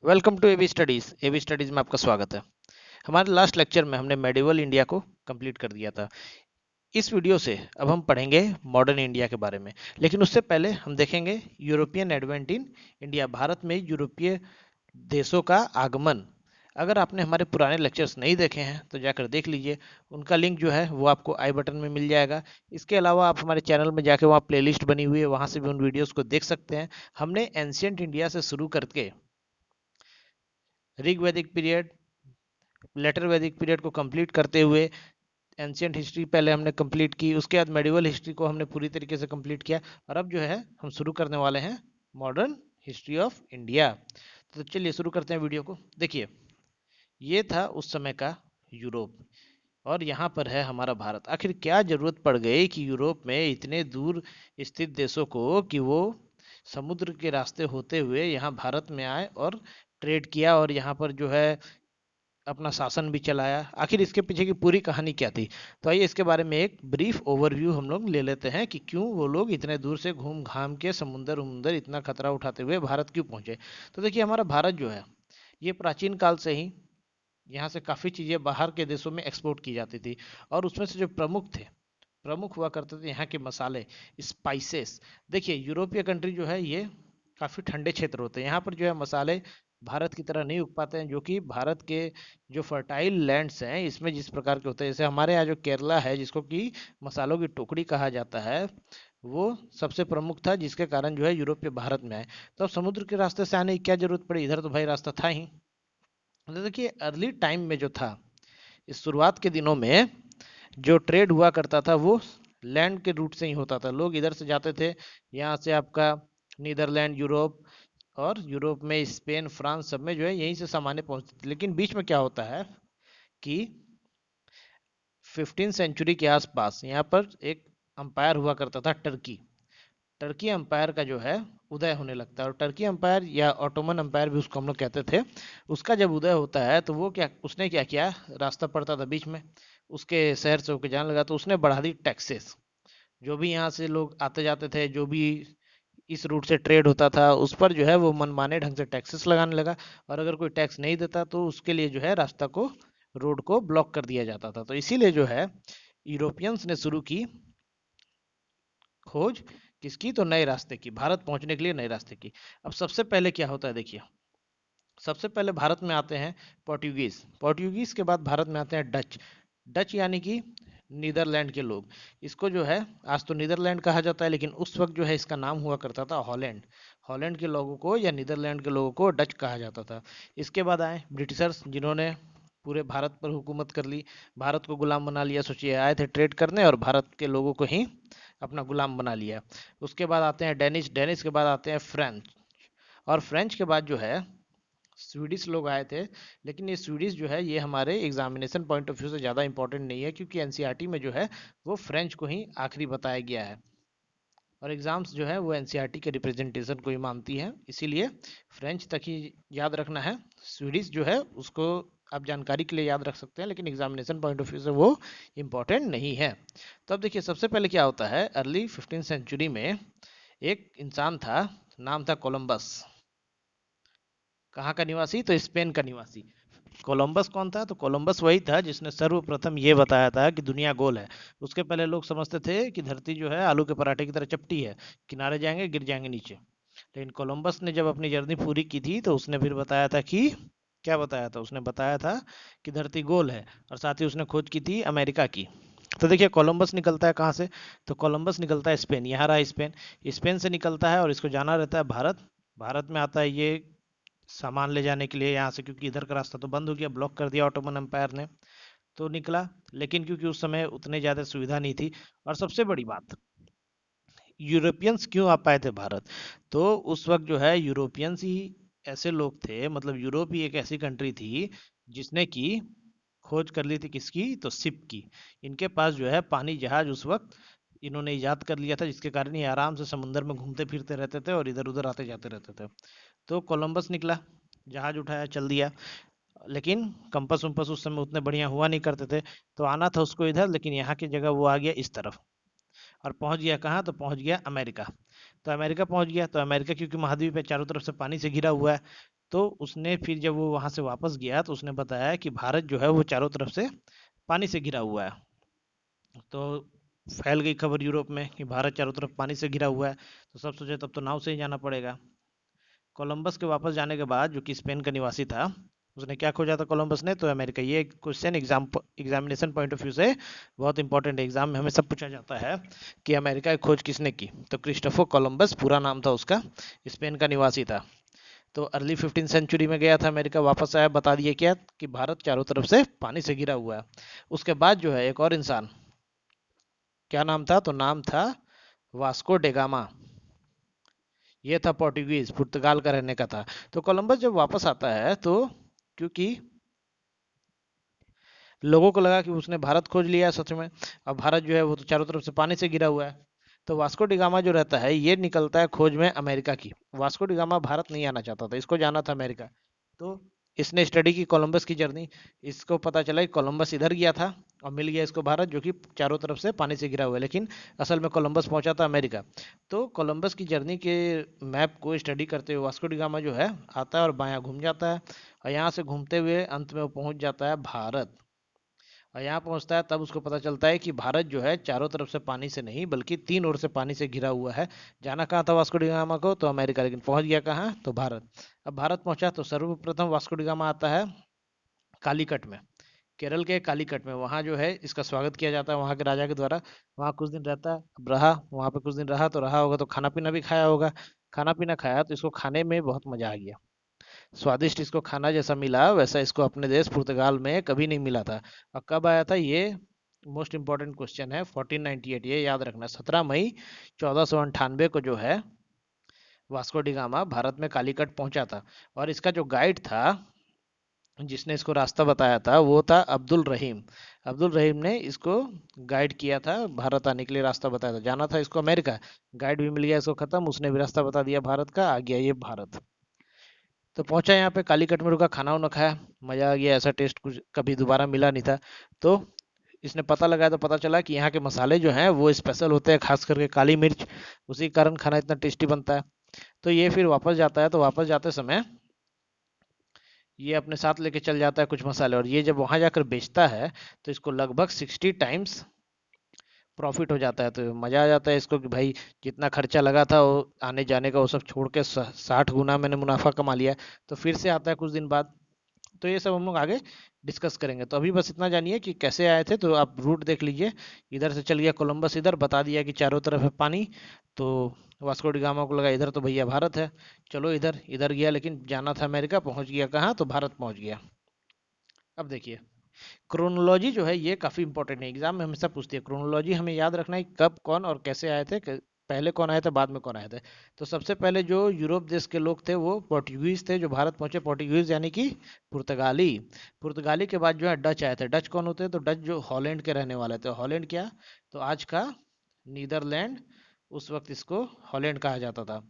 Welcome to AB studies. AB studies में आपका स्वागत है। हमारे लास्ट लेक्चर में हमने मेडिवल इंडिया को कंप्लीट कर दिया था। इस वीडियो से अब हम पढ़ेंगे मॉडर्न इंडिया के बारे में, लेकिन उससे पहले हम देखेंगे European advent in India, Bharat में यूरोपीय देशों का आगमन। अगर आपने हमारे पुराने लेक्चर्स नहीं देखे हैं तो जाकर देख लीजिए, उनका लिंक जो है वो आपको आई बटन में मिल जाएगा। इसके अलावा आप हमारे चैनल में जाके वहाँ प्लेलिस्ट बनी हुई है, वहाँ से भी उन वीडियोस को देख सकते हैं। हमने एंशियंट इंडिया से शुरू करके ऋग वैदिक पीरियड, लेटर वैदिक पीरियड को कंप्लीट करते हुए एंशियंट हिस्ट्री पहले हमने कंप्लीट की, उसके बाद मेडिवल हिस्ट्री को हमने पूरी तरीके से कंप्लीट किया, और अब जो है हम शुरू करने वाले हैं मॉडर्न हिस्ट्री ऑफ इंडिया। तो चलिए शुरू करते हैं वीडियो को। देखिए, ये था उस समय का यूरोप, और यहाँ पर है हमारा भारत। आखिर क्या जरूरत पड़ गई कि यूरोप में इतने दूर स्थित देशों को कि वो समुद्र के रास्ते होते हुए यहाँ भारत में आए और ट्रेड किया, और यहाँ पर जो है अपना शासन भी चलाया। आखिर इसके पीछे की पूरी कहानी क्या थी? तो आइए इसके बारे में एक ब्रीफ ओवरव्यू हम लोग ले लेते हैं कि क्यों वो लोग इतने दूर से घूम घाम के समुंदर उमुंदर इतना खतरा उठाते हुए भारत क्यों पहुंचे। तो देखिए, हमारा भारत जो है ये प्राचीन काल से ही यहाँ से काफ़ी चीज़ें बाहर के देशों में एक्सपोर्ट की जाती थी, और उसमें से जो प्रमुख हुआ करते थे यहाँ के मसाले, स्पाइसेस। देखिए, यूरोपीय कंट्री जो है ये काफ़ी ठंडे क्षेत्र होते हैं, यहाँ पर जो है मसाले भारत की तरह नहीं उग पाते हैं, जो कि भारत के जो फर्टाइल लैंड्स हैं इसमें जिस प्रकार के होते हैं, जैसे हमारे यहाँ जो केरला है जिसको कि मसालों की टुकड़ी कहा जाता है, वो सबसे प्रमुख था, जिसके कारण जो है यूरोपीय भारत में आए। तो अब समुद्र के रास्ते से आने की क्या जरूरत पड़ी, इधर तो भाई रास्ता था ही। तो देखिए, अर्ली टाइम में जो था, इस शुरुआत के दिनों में जो ट्रेड हुआ करता था वो लैंड के रूट से ही होता था। लोग इधर से जाते थे, यहाँ से आपका नीदरलैंड, यूरोप, और यूरोप में स्पेन, फ्रांस, सब में जो है यहीं से सामान्य पहुंचती थी। लेकिन बीच में क्या होता है कि 15 सेंचुरी के आसपास यहाँ पर एक अंपायर हुआ करता था, टर्की। टर्की अंपायर का जो है उदय होने लगता है, और टर्की अंपायर या ऑटोमन अंपायर भी उसको हम लोग कहते थे। उसका जब उदय होता है तो वो क्या, उसने क्या किया, रास्ता पड़ता था बीच में, उसके शहर से होकर जाने लगा, तो उसने बढ़ा दी टैक्सेस। जो भी यहाँ से लोग आते जाते थे, जो भी इस रूट से ट्रेड होता था, उस पर जो है वो मनमाने ढंग से टैक्सेस लगाने लगा, और अगर कोई टैक्स नहीं देता तो उसके लिए जो है रास्ता को, रोड को ब्लॉक कर दिया जाता था। तो इसीलिए जो है यूरोपियंस ने शुरू की खोज, किसकी, तो नए रास्ते की, भारत पहुंचने के लिए नए रास्ते की। अब सबसे पहले क्या होता है, देखिए, सबसे पहले भारत में आते हैं पोर्टुगीज। पोर्टुगीज के बाद भारत में आते हैं डच। डच यानी कि नीदरलैंड के लोग। इसको जो है आज तो नीदरलैंड कहा जाता है, लेकिन उस वक्त जो है इसका नाम हुआ करता था हॉलैंड। हॉलैंड के लोगों को या नीदरलैंड के लोगों को डच कहा जाता था। इसके बाद आए ब्रिटिशर्स, जिन्होंने पूरे भारत पर हुकूमत कर ली, भारत को गुलाम बना लिया। सोचिए, आए थे ट्रेड करने और भारत के लोगों को ही अपना गुलाम बना लिया। उसके बाद आते हैं डेनिश, डेनिश के बाद आते हैं फ्रेंच, और फ्रेंच के बाद जो है स्वीडिश लोग आए थे। लेकिन ये स्वीडिश जो है ये हमारे एग्जामिनेशन पॉइंट ऑफ व्यू से ज़्यादा इंपॉर्टेंट नहीं है, क्योंकि एनसीईआरटी में जो है वो फ्रेंच को ही आखिरी बताया गया है, और एग्जाम्स जो है वो एनसीईआरटी के रिप्रेजेंटेशन को ही मानती है, इसीलिए फ्रेंच तक ही याद रखना है। स्वीडिश जो है उसको आप जानकारी के लिए याद रख सकते हैं, लेकिन एग्जामिनेशन पॉइंट ऑफ व्यू से वो इम्पोर्टेंट नहीं है। तो अब देखिए, सबसे पहले क्या होता है, अर्ली 15 सेंचुरी में एक इंसान था, नाम था कोलंबस। कहाँ का निवासी, तो स्पेन का निवासी। कोलंबस कौन था, तो कोलंबस वही था जिसने सर्वप्रथम ये बताया था कि दुनिया गोल है। उसके पहले लोग समझते थे कि धरती जो है आलू के पराठे की तरह चपटी है, किनारे जाएंगे गिर जाएंगे नीचे। लेकिन कोलंबस ने जब अपनी जर्नी पूरी की थी तो उसने फिर बताया था कि, क्या बताया था, उसने बताया था कि धरती गोल है, और साथ ही उसने खोज की थी अमेरिका की। तो देखिए, कोलंबस निकलता है कहाँ से, तो कोलंबस निकलता है स्पेन, यहाँ रहा स्पेन। स्पेन से निकलता है और इसको जाना रहता है भारत। भारत में आता है ये सामान ले जाने के लिए यहाँ से, क्योंकि इधर का रास्ता तो बंद हो गया, ब्लॉक कर दिया ऑटोमन एम्पायर ने। तो निकला, लेकिन क्योंकि उस समय उतने ज़्यादा सुविधा नहीं थी, और सबसे बड़ी बात, यूरोपियंस क्यों आ पाए थे भारत, तो उस वक्त जो है यूरोपियंस ही ऐसे लोग थे, मतलब यूरोप ही एक ऐसी कंट्री थी जिसने की खोज कर ली थी, किसकी, तो शिप की। इनके पास जो है पानी जहाज उस वक्त इन्होंने ईजाद कर लिया था, जिसके कारण ये आराम से समुंदर में घूमते फिरते रहते थे और इधर उधर आते जाते रहते थे। तो कोलंबस निकला, जहाज उठाया, चल दिया। लेकिन कंपास उम्पास उस समय उतने बढ़िया हुआ नहीं करते थे, तो आना था उसको इधर, लेकिन यहाँ की जगह वो आ गया इस तरफ, और पहुंच गया कहाँ, तो पहुंच गया अमेरिका। तो अमेरिका पहुंच गया, तो अमेरिका क्योंकि महाद्वीप है, चारों तरफ से पानी से घिरा हुआ है, तो उसने फिर जब वो वहां से वापस गया तो उसने बताया कि भारत जो है वो चारों तरफ से पानी से घिरा हुआ है। तो फैल गई खबर यूरोप में कि भारत चारों तरफ पानी से घिरा हुआ है। तो सब सोचे तब तो नाव से ही जाना पड़ेगा। कोलंबस के वापस जाने के बाद, जो कि स्पेन का निवासी था, उसने क्या खोजा था कोलंबस ने? तो अमेरिका। ये question examination point of view से बहुत इंपॉर्टेंट है, एग्जाम में हमेशा पूछा जाता है कि अमेरिका की खोज किसने की। तो क्रिस्टोफर कोलंबस पूरा नाम था उसका, स्पेन का निवासी था। तो अर्ली 15th सेंचुरी में गया था अमेरिका, वापस आया, बता दिया क्या कि भारत चारों तरफ से पानी से घिरा हुआ है। उसके बाद जो है एक और इंसान, क्या नाम था? तो नाम था वास्को डेगामा। ये था पोर्टुगीज, पुर्तगाल का रहने का था। तो कोलंबस जब वापस आता है तो क्योंकि लोगों को लगा कि उसने भारत खोज लिया है सच में, अब भारत जो है वो तो चारों तरफ से पानी से घिरा हुआ है। तो वास्को डिगामा जो रहता है ये निकलता है खोज में अमेरिका की। वास्को डिगामा भारत नहीं आना चाहता था, इसको जाना था अमेरिका। तो इसने स्टडी की कोलंबस की जर्नी। इसको पता चला कि कोलंबस इधर गया था और मिल गया इसको भारत, जो कि चारों तरफ से पानी से घिरा हुआ है, लेकिन असल में कोलंबस पहुंचा था अमेरिका। तो कोलंबस की जर्नी के मैप को स्टडी करते हुए वास्को डिगामा जो है आता है और बायां घूम जाता है, और यहाँ से घूमते हुए अंत में वो पहुंच जाता है भारत। और यहाँ पहुंचता है तब उसको पता चलता है कि भारत जो है चारों तरफ से पानी से नहीं बल्कि तीन ओर से पानी से घिरा हुआ है। जाना कहाँ था वास्को डिगामा को? तो अमेरिका, लेकिन पहुंच गया कहाँ? तो भारत। अब भारत पहुंचा तो सर्वप्रथम वास्को डिगामा आता है कालीकट में, केरल के कालीकट में। वहाँ जो है इसका स्वागत किया जाता है वहाँ के राजा के द्वारा। वहाँ कुछ दिन रहता है, अब रहा वहाँ पे कुछ दिन रहा, तो रहा होगा तो खाना पीना भी खाया होगा। खाना पीना खाया तो इसको खाने में बहुत मजा आ गया, स्वादिष्ट इसको खाना जैसा मिला वैसा इसको अपने देश पुर्तगाल में कभी नहीं मिला था। और कब आया था ये? मोस्ट इंपॉर्टेंट क्वेश्चन है। 1498, ये याद रखना, 17 मई 1498 को जो है वास्को डिगामा भारत में कालीकट पहुंचा था। और इसका जो गाइड था, जिसने इसको रास्ता बताया था, वो था अब्दुल रहीम। अब्दुल रहीम ने इसको गाइड किया था, भारत आने के लिए रास्ता बताया था। जाना था इसको अमेरिका, गाइड भी मिल गया इसको खत्म, उसने भी रास्ता बता दिया भारत का, आ गया ये भारत। तो पहुंचा यहाँ पे, कालीकट में रुका, खाना वाना खाया, मजा आ गया, ऐसा टेस्ट कुछ कभी दोबारा मिला नहीं था। तो इसने पता लगाया तो पता चला कि यहाँ के मसाले जो हैं वो स्पेशल होते हैं, खास करके काली मिर्च, उसी कारण खाना इतना टेस्टी बनता है। तो ये फिर वापस जाता है, तो वापस जाते समय ये अपने साथ लेके चल जाता है कुछ मसाले, और ये जब वहां जाकर बेचता है तो इसको लगभग 60 टाइम्स प्रॉफिट हो जाता है। तो मजा आ जाता है इसको कि भाई जितना खर्चा लगा था वो आने जाने का वो सब छोड़ के 60 गुना मैंने मुनाफा कमा लिया। तो फिर से आता है कुछ दिन बाद। तो ये सब हम लोग आगे डिस्कस करेंगे। तो अभी बस इतना जानिए कि कैसे आए थे। तो आप रूट देख लीजिए, इधर से चल गया कोलंबस, इधर बता दिया कि चारों तरफ है पानी। तो वास्को डी गामा को लगा इधर तो भैया भारत है, चलो इधर इधर गया, लेकिन जाना था अमेरिका, पहुंच गया कहाँ? तो भारत पहुंच गया। अब देखिए, क्रोनोलॉजी जो है ये काफ़ी इंपॉर्टेंट है, एग्जाम में हमेशा पूछती है। क्रोनोलॉजी हमें याद रखना है कि कब कौन और कैसे आए थे, पहले कौन आए थे बाद में कौन आए थे। तो सबसे पहले जो यूरोप देश के लोग थे वो पोर्टुगीज थे, जो भारत पहुंचे, पोर्टुगीज यानी कि पुर्तगाली। पुर्तगाली के बाद जो है डच आए थे। डच कौन होते हैं? तो डच जो हॉलैंड के रहने वाले थे। हॉलैंड क्या? तो आज का नीदरलैंड, उस वक्त इसको हॉलैंड कहा जाता था।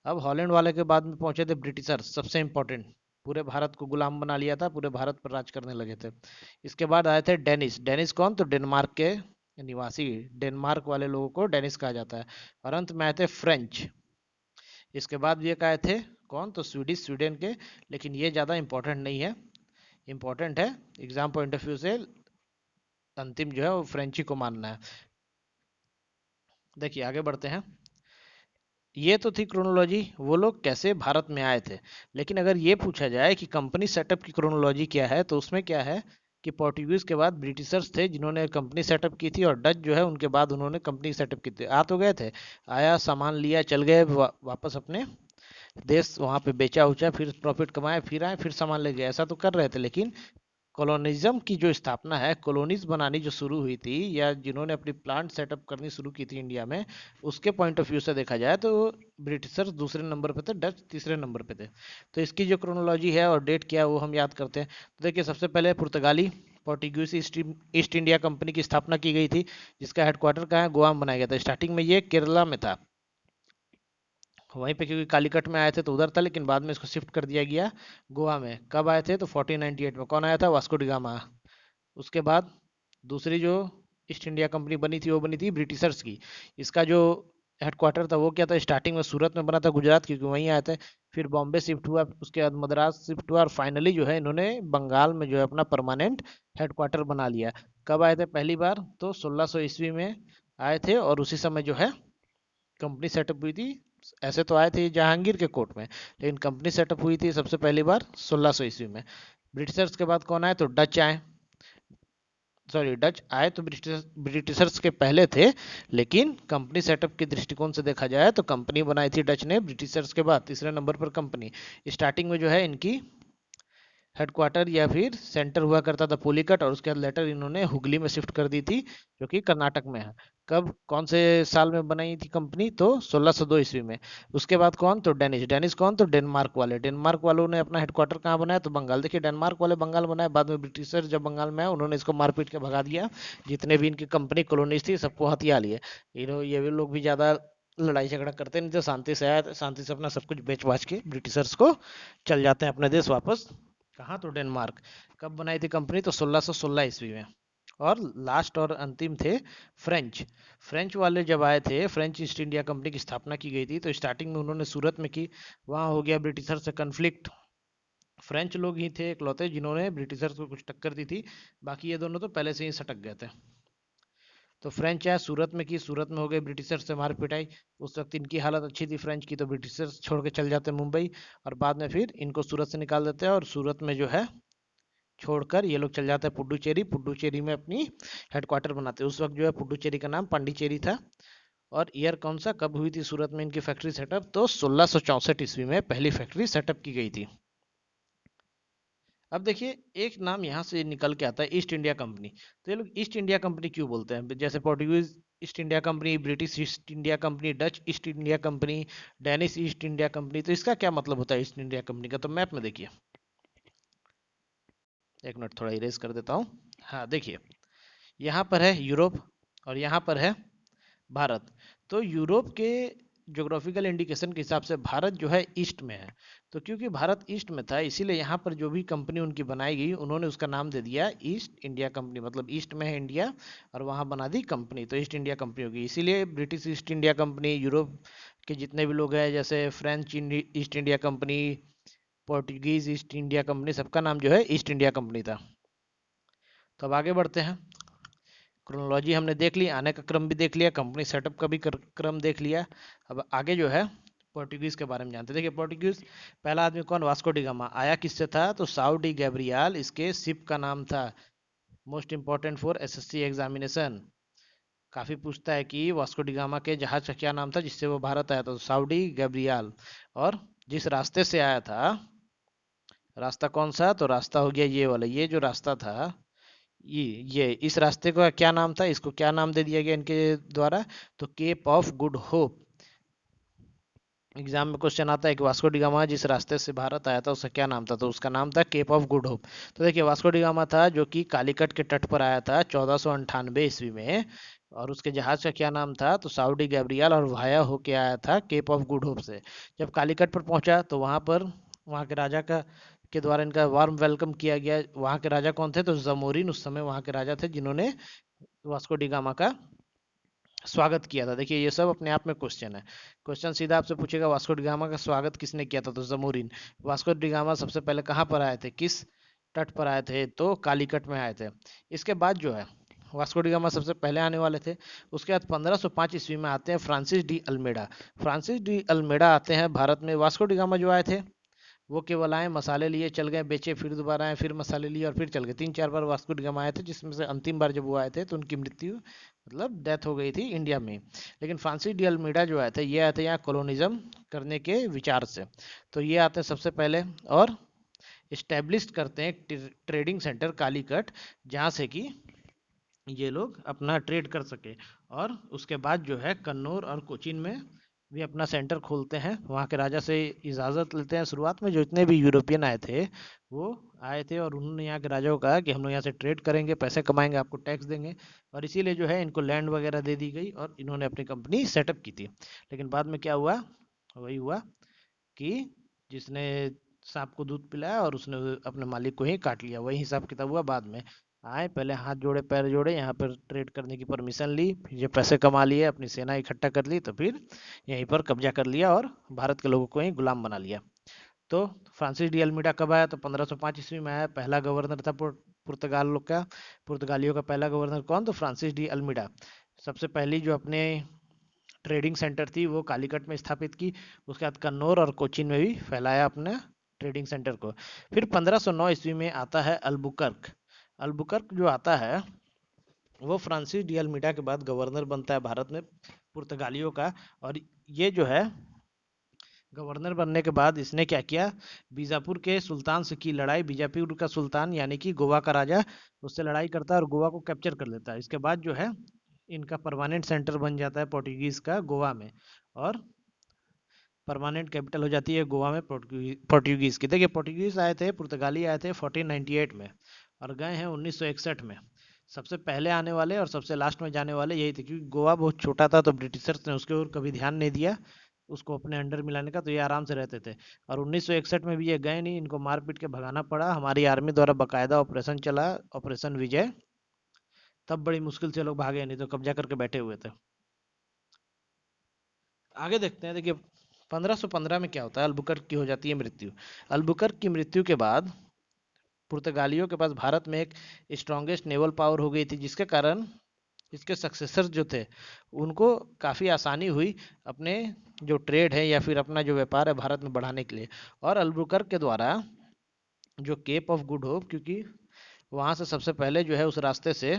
अब हॉलैंड वाले के बाद में पहुंचे थे ब्रिटिशर्स, सबसे इंपॉर्टेंट। पूरे भारत को गुलाम बना लिया था, पूरे भारत पर राज करने लगे थे। इसके बाद आए थे डेनिस। डेनिस कौन? तो डेनमार्क के निवासी, डेनमार्क वाले लोगों को डेनिस कहा जाता है। और अंत में आए थे फ्रेंच। इसके बाद ये आए थे कौन? तो स्वीडिश, स्वीडन के। लेकिन ये ज़्यादा इंपॉर्टेंट नहीं है, इंपॉर्टेंट है एग्जाम पॉइंट ऑफ व्यू से, अंतिम जो है वो फ्रेंच ही को मानना है। देखिए आगे बढ़ते हैं। ये तो थी क्रोनोलॉजी, वो लोग कैसे भारत में आए थे। लेकिन अगर ये पूछा जाए कि कंपनी सेटअप की क्रोनोलॉजी क्या है, तो उसमें क्या है कि पोर्टुगीज के बाद ब्रिटिशर्स थे जिन्होंने कंपनी सेटअप की थी, और डच जो है उनके बाद उन्होंने कंपनी सेटअप की थी। आ तो गए थे, आया सामान लिया चल गए वापस अपने देश, वहां पे बेचा उचा, फिर प्रॉफिट कमाए, फिर आए, फिर सामान ले गए, ऐसा तो कर रहे थे। लेकिन कॉलोनिज्म की जो स्थापना है, कॉलोनीज बनानी जो शुरू हुई थी, या जिन्होंने अपनी प्लांट सेटअप करनी शुरू की थी इंडिया में, उसके पॉइंट ऑफ व्यू से देखा जाए तो ब्रिटिशर्स दूसरे नंबर पे थे, डच तीसरे नंबर पे थे। तो इसकी जो क्रोनोलॉजी है और डेट क्या है वो हम याद करते हैं। तो देखिए, सबसे पहले पुर्तगाली पोर्टुगीज ईस्ट इंडिया कंपनी की स्थापना की गई थी, जिसका हेडक्वार्टर कहाँ है? गोवा में बनाया गया था। स्टार्टिंग में ये केरला में था, वहीं पे क्योंकि कालीकट में आए थे तो उधर था, लेकिन बाद में इसको शिफ्ट कर दिया गया गोवा में। कब आए थे? तो 1498 में। कौन आया था? Vasco da Gama. उसके बाद दूसरी जो ईस्ट इंडिया कंपनी बनी थी वो बनी थी ब्रिटिशर्स की। इसका जो हेडक्वार्टर था वो क्या था? स्टार्टिंग में सूरत में बना था, गुजरात, क्योंकि वहीं आए थे। फिर बॉम्बे शिफ्ट हुआ, उसके बाद मद्रास शिफ्ट हुआ, और फाइनली जो है इन्होंने बंगाल में जो है अपना परमानेंट हेडक्वार्टर बना लिया। कब आए थे पहली बार? तो 1600 ईस्वी में आए थे, और उसी समय जो है कंपनी सेटअप हुई थी। ऐसे तो आए थे जहांगीर के कोर्ट में, लेकिन कंपनी सेटअप हुई थी सबसे पहली बार 1600 ईस्वी में। ब्रिटिशर्स के बाद कौन आए? तो डच आए। सॉरी, डच आए तो ब्रिटिशर्स के पहले थे, लेकिन कंपनी सेटअप के दृष्टिकोण से देखा जाए तो कंपनी बनाई थी डच ने ब्रिटिशर्स के बाद, तीसरे नंबर पर कंपनी। स्टार्टिंग में जो है इनकी हेडक्वार्टर या फिर सेंटर हुआ करता था पुलिकट, और उसके बाद लेटर इन्होंने हुगली में शिफ्ट कर दी थी, जो कि कर्नाटक में है। कब, कौन से साल में बनाई थी कंपनी? तो 1602 ईस्वी में। उसके बाद कौन? तो डेनिश। डेनिश कौन? तो डेनमार्क वाले। डेनमार्क वालों ने अपना हेडक्वार्टर कहाँ बनाया? तो बंगाल। देखिए, डेनमार्क वाले बंगाल बनाया, बाद में ब्रिटिशर जब बंगाल में आए उन्होंने इसको मारपीट के भगा दिया। जितने भी इनकी कंपनी कॉलोनीज थी सबको हथिया लिए। ये भी लोग भी ज़्यादा लड़ाई झगड़ा करते नहीं थे, शांति से आया, शांति से अपना सब कुछ बेच बाच के ब्रिटिशर्स को चल जाते हैं अपने देश वापस। कहाँ? तो डेनमार्क। कब बनाई थी कंपनी? तो 1616 ईस्वी में। और लास्ट और अंतिम थे फ्रेंच। फ्रेंच वाले जब आए थे, फ्रेंच ईस्ट इंडिया कंपनी की स्थापना की गई थी, तो स्टार्टिंग में उन्होंने सूरत में की। वहाँ हो गया ब्रिटिशर से कन्फ्लिक्ट। फ्रेंच लोग ही थे इकलौते जिन्होंने ब्रिटिशर्स को कुछ टक्कर दी थी, बाकी ये दोनों तो पहले से ही सटक गए थे। तो फ्रेंच आया, सूरत में की, सूरत में हो गए ब्रिटिशर से मार पिटाई। उस वक्त इनकी हालत अच्छी थी फ्रेंच की, तो ब्रिटिशर्स छोड़ के चल जाते मुंबई, और बाद में फिर इनको सूरत से निकाल देते हैं, और सूरत में जो है छोड़कर ये लोग चल जाते हैं पुडुचेरी। पुडुचेरी में अपनी हेडक्वार्टर बनाते हैं। उस वक्त जो है पुडुचेरी का नाम पांडिचेरी था। और ईयर कौन सा, कब हुई थी सूरत में इनकी फैक्ट्री सेटअप? तो 1664 ईस्वी में पहली फैक्ट्री सेटअप की गई थी। अब देखिए, एक नाम यहाँ से निकल के आता है, ईस्ट इंडिया कंपनी। तो ये लोग ईस्ट इंडिया कंपनी क्यों बोलते हैं? जैसे Portuguese east India company, British east India company, Dutch east India company, Danish east India company, तो इसका क्या मतलब होता है ईस्ट इंडिया कंपनी का? तो मैप में देखिए, एक मिनट थोड़ा इरेज कर देता हूँ। हाँ देखिए, यहाँ पर है यूरोप, और यहाँ पर है भारत। तो यूरोप के ज्योग्राफिकल इंडिकेशन के हिसाब से भारत जो है ईस्ट में है। तो क्योंकि भारत ईस्ट में था, इसीलिए यहाँ पर जो भी कंपनी उनकी बनाई गई, उन्होंने उसका नाम दे दिया ईस्ट इंडिया कंपनी। मतलब ईस्ट में है इंडिया, और वहाँ बना दी कंपनी, तो ईस्ट इंडिया कंपनी होगी। इसीलिए British east India company, Europe के जितने भी लोग हैं, जैसे French east India company, Portuguese east India company, सबका नाम जो है ईस्ट इंडिया कंपनी था। तो अब आगे बढ़ते हैं। क्रोनोलॉजी हमने देख ली, आने का क्रम भी देख लिया, कंपनी सेटअप का भी क्रम देख लिया। अब आगे जो है पोर्टुगीज के बारे में जानते हैं। देखिए, पोर्टुगीज पहला आदमी कौन? Vasco D gamma. आया किससे था? तो साउ डी गैब्रियाल इसके शिप का नाम था। Most important for SSC examination. काफी पूछता है कि वास्को डी गामा के जहाज का क्या नाम था जिससे वो भारत आया था? तो साउ डी गैब्रियाल। और जिस रास्ते से आया था, रास्ता कौन सा? तो रास्ता हो गया ये वाला। ये जो रास्ता था, ये इस रास्ते का क्या नाम था? इसको क्या नाम दे दिया गया इनके द्वारा? तो Cape of Good Hope. Exam में क्वेश्चन आता है कि वास्को डी गामा जिस रास्ते से भारत आया था उसका क्या नाम था? तो उसका नाम था केप ऑफ गुड होप। तो देखिए, वास्को डी गामा था जो कि कालीकट के तट पर आया था 1498 ईस्वी में, और उसके जहाज का क्या नाम था? तो साउडी गैब्रियल, और वाया होके आया था केप ऑफ गुड होप से। जब कालीकट पर पहुंचा तो वहां पर वहां के राजा का के द्वारा इनका वार्म वेलकम किया गया। वहां के राजा कौन थे? तो जमोरिन उस समय वहां के राजा थे, जिन्होंने वास्को डी गामा का स्वागत किया था। देखिए, ये सब अपने आप में क्वेश्चन है। क्वेश्चन सीधा आपसे पूछेगा, वास्को डी गामा का स्वागत किसने किया था? तो जमोरिन। वास्को डी गामा सबसे पहले कहाँ पर आए थे, किस तट पर आए थे? तो कालीकट में आए थे। इसके बाद जो है वास्को डी गामा सबसे पहले आने वाले थे। उसके बाद 1505 ईस्वी में आते हैं Francis de Almeida. Francis de Almeida आते हैं भारत में। वास्को डी गामा जो आए थे, वो केवल आए, मसाले लिए, चल गए, बेचे, फिर दोबारा आए, फिर मसाले लिए, और फिर चल गए। 3-4 बार वास्को डी गामा आए थे, जिसमें से अंतिम बार जब वो आए थे तो उनकी मृत्यु, मतलब डेथ हो गई थी इंडिया में। लेकिन फ्रांसिस डी अल्मीडा जो आए थे, ये आए थे यहाँ कोलोनिज्म करने के विचार से। तो ये आते हैं सबसे पहले, और इस्टेब्लिश करते हैं ट्रेडिंग सेंटर कालीकट, जहाँ से कि ये लोग अपना ट्रेड कर सके। और उसके बाद जो है कन्नौर और कोचीन में भी अपना सेंटर खोलते हैं। वहाँ के राजा से इजाज़त लेते हैं। शुरुआत में जो इतने भी यूरोपियन आए थे, वो आए थे और उन्होंने यहाँ के राजा को कहा कि हम लोग यहाँ से ट्रेड करेंगे, पैसे कमाएंगे, आपको टैक्स देंगे। और इसीलिए जो है इनको लैंड वगैरह दे दी गई, और इन्होंने अपनी कंपनी सेटअप की थी। लेकिन बाद में क्या हुआ? वही हुआ कि जिसने सांप को दूध पिलाया और उसने अपने मालिक को ही काट लिया, वही हिसाब किताब हुआ। बाद में आए, पहले हाथ जोड़े पैर जोड़े, यहाँ पर ट्रेड करने की परमिशन ली, फिर ये पैसे कमा लिए, अपनी सेना इकट्ठा कर ली, तो फिर यहीं पर कब्जा कर लिया और भारत के लोगों को ही गुलाम बना लिया। तो फ्रांसिस डी अल्मीडा कब आया? तो 1505 ईस्वी में आया। पहला गवर्नर था पुर्तगाल लोग का, पुर्तगालियों का पहला गवर्नर कौन? तो फ्रांसिस डी अल्मीडा। सबसे पहली जो अपने ट्रेडिंग सेंटर थी वो कालीकट में स्थापित की। उसके बाद कन्नौर और कोचीन में भी फैलाया अपने ट्रेडिंग सेंटर को। फिर 1509 ईस्वी में आता है अल्बुकर्क। अल्बुकर्क जो आता है वो फ्रांसिस डी अल्मीडा के बाद गवर्नर बनता है भारत में पुर्तगालियों का। और ये जो है गवर्नर बनने के बाद इसने क्या किया? बीजापुर के सुल्तान से की लड़ाई। बीजापुर का सुल्तान यानी कि गोवा का राजा, उससे लड़ाई करता है और गोवा को कैप्चर कर लेता है। इसके बाद जो है इनका परमानेंट सेंटर बन जाता है पोर्टुगीज का गोवा में, और परमानेंट कैपिटल हो जाती है गोवा में पोर्टुगीज की। देखिए पोर्टुगीज आए थे, पुर्तगाली आए थे 1498 में और गए हैं 1961 में। सबसे पहले आने वाले और सबसे लास्ट में जाने वाले यही थे, क्योंकि गोवा बहुत छोटा था तो ब्रिटिशर्स ने उसके ओर कभी ध्यान नहीं दिया उसको अपने अंडर मिलाने का, तो ये आराम से रहते थे। और 1961 में भी ये गए नहीं, इनको मार पीट के भगाना पड़ा। हमारी आर्मी द्वारा बाकायदा ऑपरेशन चला, ऑपरेशन विजय। तब बड़ी मुश्किल से लोग भागे, नहीं तो कब्जा करके बैठे हुए थे। आगे देखते हैं। देखिए 1515 में क्या होता है? अल्बुकर्क की हो जाती है मृत्यु। अल्बुकर्क की मृत्यु के बाद पुर्तगालियों के पास भारत में एक स्ट्रॉन्गेस्ट नेवल पावर हो गई थी, जिसके कारण इसके सक्सेसर जो थे उनको काफ़ी आसानी हुई अपने जो ट्रेड है या फिर अपना जो व्यापार है भारत में बढ़ाने के लिए। और अल्बुकर्क के द्वारा जो केप ऑफ गुड होप, क्योंकि वहाँ से सबसे पहले जो है उस रास्ते से,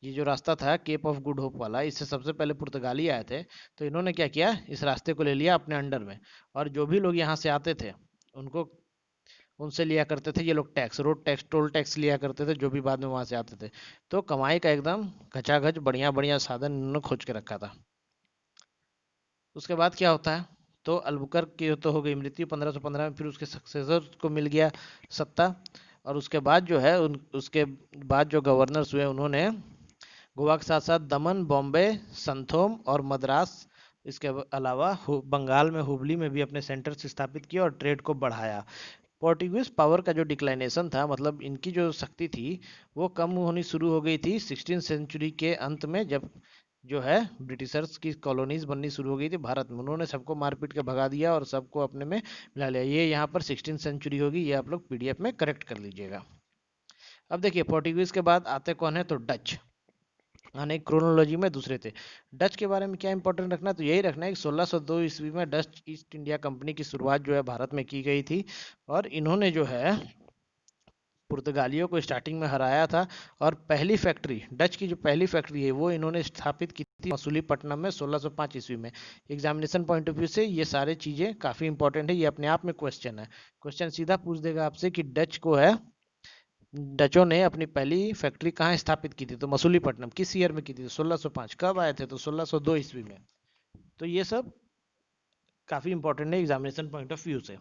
ये जो रास्ता था केप ऑफ गुड होप वाला, इससे सबसे पहले पुर्तगाली आए थे। तो इन्होंने क्या किया? इस रास्ते को ले लिया अपने अंडर में। और जो भी लोग यहाँ से आते थे उनको उनसे लिया करते थे ये लोग tax, road tax, toll tax लिया करते थे, जो भी बाद में वहां से आते थे। तो कमाई का एकदम खचाखच बढ़िया बढ़िया साधन इन्होंने खोज के रखा था। उसके बाद क्या होता है? तो अल्बुकर्क की तो हो गई मृत्यु 1515 में। फिर उसके सक्सेसर को मिल गया सत्ता। और उसके बाद जो है उसके बाद जो गवर्नर्स हुए उन्होंने गोवा के साथ साथ दमन, बॉम्बे, संथोम और मद्रास, इसके अलावा बंगाल में हुबली में भी अपने सेंटर स्थापित किए और ट्रेड को बढ़ाया। पोर्टुगीज पावर का जो डिक्लाइनेशन था, मतलब इनकी जो शक्ति थी वो कम होनी शुरू हो गई थी 16 सेंचुरी के अंत में, जब जो है ब्रिटिशर्स की कॉलोनीज बननी शुरू हो गई थी भारत में। उन्होंने सबको मारपीट के भगा दिया और सबको अपने में मिला लिया। ये यहाँ पर 16 सेंचुरी होगी, ये आप लोग पीडीएफ में करेक्ट कर लीजिएगा। अब देखिए पोर्टुगीज के बाद आते कौन है? तो डच। आने क्रोनोलॉजी में दूसरे थे। डच के बारे में क्या इंपॉर्टेंट रखना है? तो यही रखना है कि 1602 ईस्वी में डच ईस्ट इंडिया कंपनी की शुरुआत जो है भारत में की गई थी। और इन्होंने जो है पुर्तगालियों को स्टार्टिंग में हराया था। और पहली फैक्ट्री, डच की जो पहली फैक्ट्री है वो इन्होंने स्थापित की थी मसूलीपट्टनम में 1605 ईस्वी में। एग्जामिनेशन पॉइंट ऑफ व्यू से ये सारे चीजें काफी इंपॉर्टेंट है, ये अपने आप में क्वेश्चन है। क्वेश्चन सीधा पूछ देगा आपसे कि डच को है, डचों ने अपनी पहली फैक्ट्री कहाँ स्थापित की थी? तो मसूलीपट्टनम। किस ईयर में की थी? तो 1605। कब आए थे? तो 1602 ईस्वी में। तो ये सब काफ़ी इंपॉर्टेंट है एग्जामिनेशन पॉइंट ऑफ व्यू से।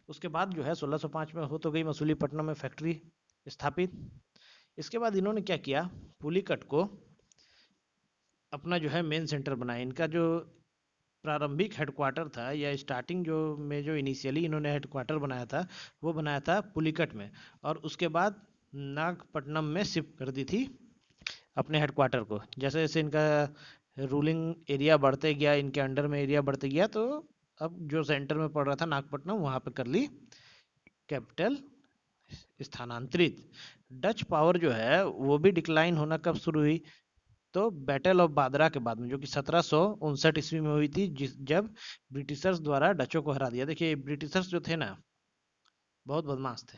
उसके बाद जो है 1605 में हो तो गई मसूलीपट्टनम में फैक्ट्री स्थापित। इसके बाद इन्होंने क्या किया? पुलिकट को अपना जो है मेन सेंटर बनाया। इनका जो प्रारंभिक हेडक्वार्टर था या स्टार्टिंग जो इनिशियली इन्होंने हेडक्वार्टर बनाया था वो बनाया था पुलिकट में। और उसके बाद नागपट्टनम में शिफ्ट कर दी थी अपने हेडक्वार्टर को। जैसे जैसे इनका रूलिंग एरिया बढ़ते गया, इनके अंडर में एरिया बढ़ते गया, तो अब जो सेंटर में पड़ रहा था नागपट्टनम, वहां पे कर ली कैपिटल स्थानांतरित। डच पावर जो है वो भी डिक्लाइन होना कब शुरू हुई? तो बैटल ऑफ बादरा के बाद में, जो कि 1759 ईस्वी में हुई थी, जब ब्रिटिशर्स द्वारा डचों को हरा दिया। देखिए ब्रिटिशर्स जो थे ना बहुत बदमाश थे,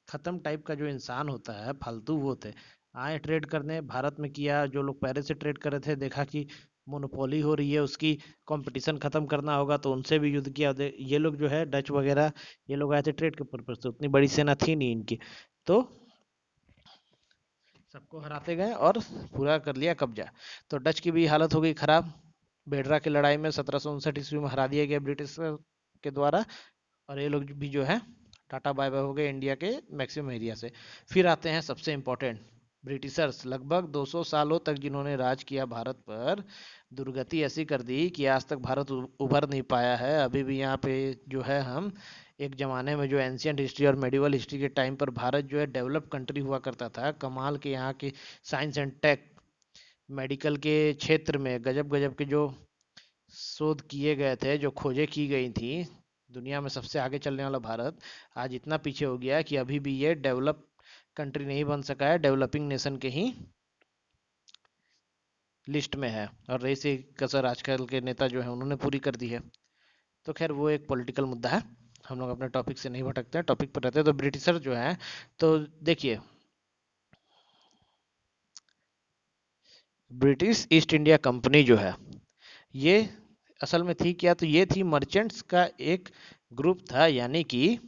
खत्म टाइप का जो इंसान होता है फालतू, वो थे। आए ट्रेड करने भारत में किया, जो लोग पहले से ट्रेड कर रहे थे देखा कि मोनोपोली हो रही है उसकी, कंपटीशन खत्म करना होगा, तो उनसे भी युद्ध किया। ये लोग जो है डच वगैरह, ये लोग आए थे ट्रेड के पर्पज से, उतनी बड़ी सेना थी नहीं इनकी, तो सबको हराते गए और पूरा कर लिया कब्जा। तो डच की भी हालत हो गई खराब। बेडरा की लड़ाई में 1759 ईस्वी में हरा दिया गया ब्रिटिश के द्वारा। और ये लोग भी जो है टाटा बाय बाय हो गए इंडिया के मैक्सिमम एरिया से। फिर आते हैं सबसे इम्पोर्टेंट ब्रिटिशर्स। लगभग 200 सालों तक जिन्होंने राज किया भारत पर, दुर्गति ऐसी कर दी कि आज तक भारत उभर नहीं पाया है। अभी भी यहाँ पे जो है हम एक ज़माने में जो एंशियंट हिस्ट्री और मेडिवल हिस्ट्री के टाइम पर भारत जो है डेवलप कंट्री हुआ करता था। कमाल के यहाँ के साइंस एंड टेक, मेडिकल के क्षेत्र में गजब गजब के जो शोध किए गए थे, जो खोजें की गई थी, दुनिया में सबसे आगे चलने वाला भारत आज इतना पीछे हो गया है कि अभी भी ये डेवलप कंट्री नहीं बन सका है, डेवलपिंग नेशन के ही लिस्ट में है। और रही सी कसर आजकल के नेता जो है उन्होंने पूरी कर दी है। तो खैर वो एक पॉलिटिकल मुद्दा है, हम लोग अपने टॉपिक से नहीं भटकते हैं, टॉपिक पर रहते हैं। तो ब्रिटिशर जो है, तो देखिए ब्रिटिश ईस्ट इंडिया कंपनी जो है ये असल में थी क्या, तो ये थी मर्चेंट्स का एक ग्रुप था, यानी कि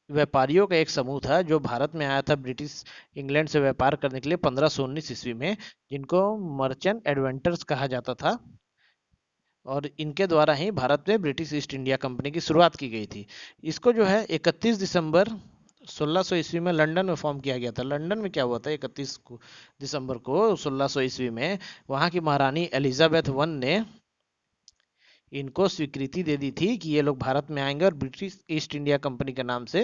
व्यापारियों का एक समूह था जो भारत में आया था ब्रिटिश इंग्लैंड से व्यापार करने के लिए 1519 ईस्वी में, जिनको मर्चेंट एडवेंटर्स कहा जाता था। और इनके द्वारा ही भारत में ब्रिटिश ईस्ट इंडिया कंपनी की शुरुआत की गई थी। इसको जो है 31 दिसंबर 1600 ईस्वी में लंदन में फॉर्म किया गया था। लंदन में क्या हुआ था, 31 दिसंबर को 1600 ईस्वी में वहां की महारानी एलिजाबेथ वन ने इनको स्वीकृति दे दी थी कि ये लोग भारत में आएंगे और ब्रिटिश ईस्ट इंडिया कंपनी के नाम से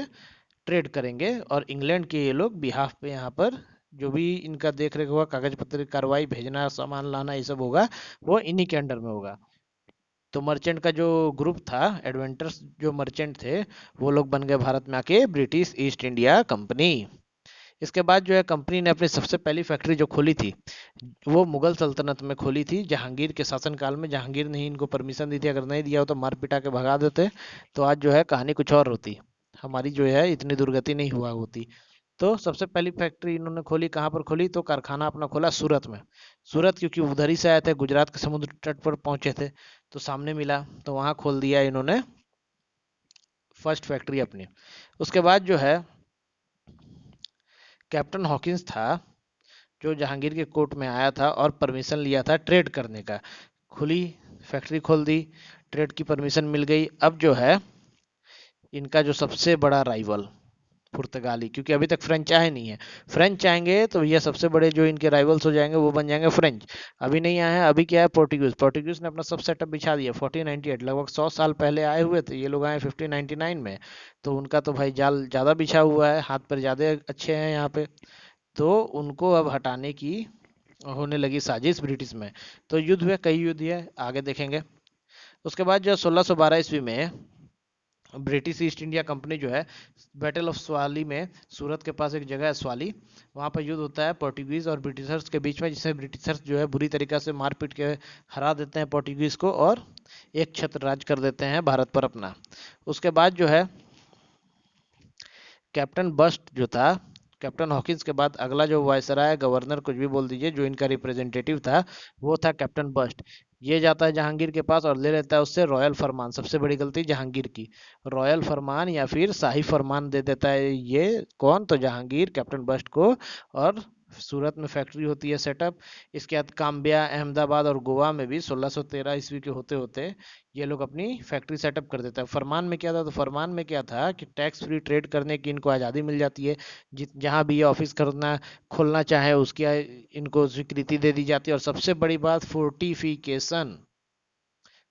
ट्रेड करेंगे, और इंग्लैंड के ये लोग बिहाफ पे यहाँ पर जो भी इनका देख रेख होगा, कागज पत्र कार्रवाई, भेजना, सामान लाना, ये सब होगा, वो इन्हीं के अंडर में होगा। तो मर्चेंट का जो ग्रुप था, एडवेंटर्स जो मर्चेंट थे, वो लोग बन गए भारत में आके ब्रिटिश ईस्ट इंडिया कंपनी। इसके बाद जो है कंपनी ने अपनी सबसे पहली फैक्ट्री जो खोली थी वो मुगल सल्तनत में खोली थी, जहांगीर के शासनकाल में। जहांगीर ने ही इनको परमिशन दी थी, अगर नहीं दिया हो तो मार पिटा के भगा देते, तो आज जो है कहानी कुछ और होती, हमारी जो है इतनी दुर्गति नहीं हुआ होती। तो सबसे पहली फैक्ट्री इन्होंने खोली, कहाँ पर खोली, तो कारखाना अपना खोला सूरत में। सूरत क्योंकि उधर ही से आए थे, गुजरात के समुद्र तट पर पहुंचे थे, तो सामने मिला, तो वहां खोल दिया इन्होंने फर्स्ट फैक्ट्री अपनी। उसके बाद जो है कैप्टन हॉकिंस था, जो जहांगीर के कोर्ट में आया था और परमिशन लिया था ट्रेड करने का। खुली फैक्ट्री खोल दी, ट्रेड की परमिशन मिल गई। अब जो है इनका जो सबसे बड़ा राइवल पुर्तगाली, क्योंकि अभी तक फ्रेंच आए नहीं है, फ्रेंच आएंगे तो ये सबसे बड़े जो इनके राइवल्स हो जाएंगे वो बन जाएंगे फ्रेंच। अभी नहीं आए हैं, अभी क्या है, पोर्टुगीज। पोर्टुगीज ने अपना सब सेटअप बिछा दिया 1498, लगभग 100 साल पहले आए हुए थे, ये लोग आए 1599 में। तो उनका तो भाई जाल ज्यादा बिछा हुआ है, हाथ पर ज्यादा अच्छे हैं यहाँ पे। तो उनको अब हटाने की होने लगी साजिश ब्रिटिश में। तो युद्ध हुए, कई युद्ध है, आगे देखेंगे। उसके बाद जो 1612 ईस्वी में ब्रिटिश ईस्ट इंडिया कंपनी जो है बैटल ऑफ स्वाली में, सूरत के पास एक जगह है स्वाली, वहां पर युद्ध होता है पोर्टुगीज और ब्रिटिशर्स के बीच में, जिसमें ब्रिटिशर्स जो है बुरी तरीका से मार पीट के हरा देते हैं पोर्टुगीज को और एक छत्र राज कर देते हैं भारत पर अपना। उसके बाद जो है कैप्टन बस्ट जो था, कैप्टन हॉकिंस के बाद अगला जो वायसराय, गवर्नर, कुछ भी बोल दीजिए, जो इनका रिप्रेजेंटेटिव था, वो था कैप्टन बस्ट। ये जाता है जहांगीर के पास और ले लेता है उससे रॉयल फरमान। सबसे बड़ी गलती जहांगीर की, रॉयल फरमान या फिर शाही फरमान दे देता है ये कौन, तो जहांगीर कैप्टन बस्ट को। और सूरत में फैक्ट्री होती है सेटअप। इसके बाद काम्बिया, अहमदाबाद और गोवा में भी 1613 ईस्वी के होते होते ये लोग अपनी फैक्ट्री सेटअप कर देते हैं। फरमान में क्या था, तो फरमान में क्या था कि टैक्स फ्री ट्रेड करने की इनको आज़ादी मिल जाती है। जहाँ भी ये ऑफिस करना खोलना चाहे उसकी इनको स्वीकृति दे दी जाती है। और सबसे बड़ी बात, फोर्टिफिकेशन,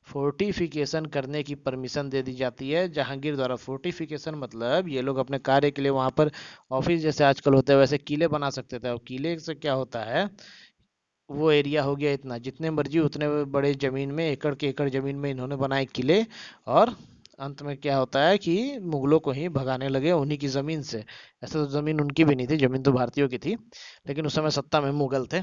फोर्टिफिकेशन करने की परमिशन दे दी जाती है जहांगीर द्वारा। फोर्टिफिकेशन मतलब ये लोग अपने कार्य के लिए वहां पर ऑफिस जैसे आजकल होते हैं वैसे किले बना सकते थे। और किले से क्या होता है, वो एरिया हो गया इतना, जितने मर्जी उतने बड़े जमीन में, एकड़ के एकड़ जमीन में इन्होंने बनाए किले। और अंत में क्या होता है कि मुगलों को ही भगाने लगे उन्हीं की जमीन से। ऐसे तो जमीन उनकी भी नहीं थी, जमीन तो भारतीयों की थी, लेकिन उस समय सत्ता में मुगल थे।